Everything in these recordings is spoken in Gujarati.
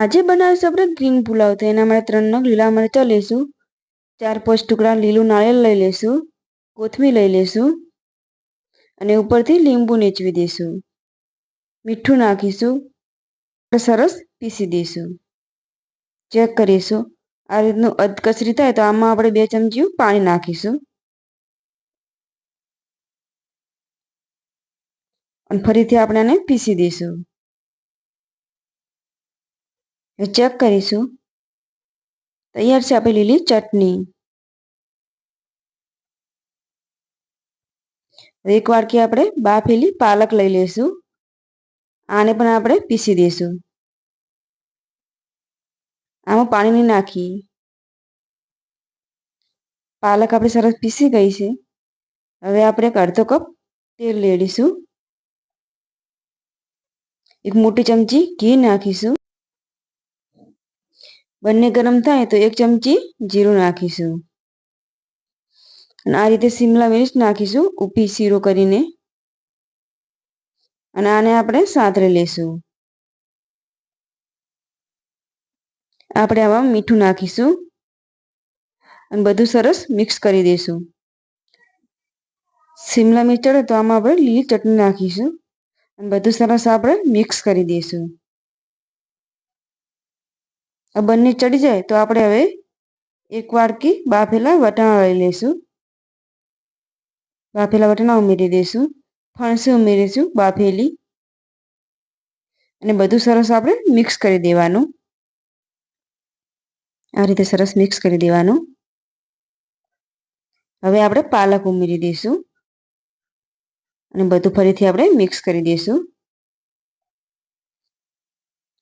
આજે બનાવીશું આપણે ગ્રીન પુલાવ. તો એના માટે 3 નંગ લીલા મરચાં લઈશું, 4-5 ટુકડા લીલું નાળિયેર લઈ લઈશું, કોથમીર લઈ લઈશું અને ઉપરથી લીંબુ નીચવી દઈશું. મીઠું નાખીશું, સરસ પીસી દઈશું. ચેક કરીશું. આ રીતનું અધકચરી થાય તો આમાં આપણે 2 ચમચી પાણી નાખીશું અને ફરીથી આપણે આને પીસી દઈશું. ચેક કરીશું. તૈયાર છે આપણી લીલી ચટણી. એક વાડકી આપણે બાફેલી પાલક લઈ લઈશું. આને પણ આપણે પીસી દઈશું. આમાં પાણી નહીં નાખી. પાલક આપણી સરસ પીસી ગઈ છે. હવે આપણે 1/2 કપ તેલ લઈ લઈશું. 1 મોટી ચમચી ઘી નાખીશું. બંને ગરમ થાય તો 1 ચમચી જીરું નાખીશું અને આ રીતે શિમલા મિર્ચ નાખીશું ઊભી શીરો કરીને અને આને આપણે સાતળી લઈશું. આપણે આમાં મીઠું નાખીશું અને બધું સરસ મિક્સ કરી દઈશું. શિમલા મિર્ચ ચડે તો આમાં આપણે લીલી ચટણી નાખીશું અને બધું સરસ આપણે મિક્સ કરી દઈશું. આ બંને ચડી જાય તો આપણે હવે 1 વાડકી બાફેલા વટાણા લઈ લઈશું. બાફેલા વટાણા ઉમેરી દઈશું. ફણસી ઉમેરીશું બાફેલી અને બધું સરસ આપણે મિક્સ કરી દેવાનું. આ રીતે સરસ મિક્સ કરી દેવાનું. હવે આપણે પાલક ઉમેરી દઈશું અને બધું ફરીથી આપણે મિક્સ કરી દઈશું.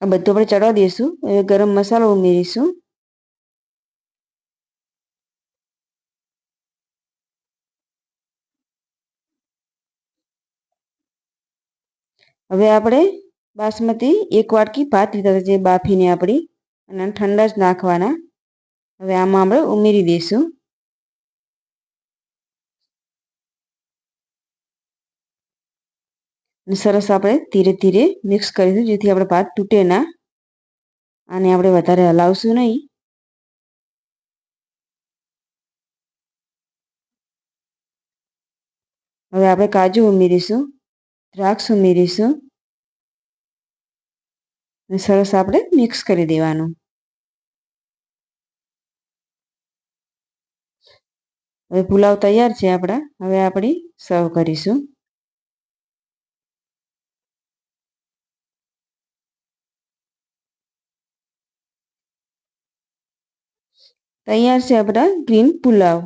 આ બધું આપણે ચડવા દઈશું. હવે ગરમ મસાલો ઉમેરીશું. હવે આપણે બાસમતી 1 વાડકી ભાત લીધા જે બાફીને આપણી અને ઠંડા જ નાખવાના. હવે આમાં આપણે ઉમેરી દઈશું. અને સરસ આપણે ધીરે ધીરે મિક્સ કરીશું જેથી આપણે ભાત તૂટે ના. આને આપણે વધારે હલાવશું નહીં. હવે આપણે કાજુ ઉમેરીશું, દ્રાક્ષ ઉમેરીશું અને સરસ આપણે મિક્સ કરી દેવાનું. હવે પુલાવ તૈયાર છે આપણા. હવે આપણે સર્વ કરીશું. તૈયાર છે આપણા ગ્રીન પુલાવ.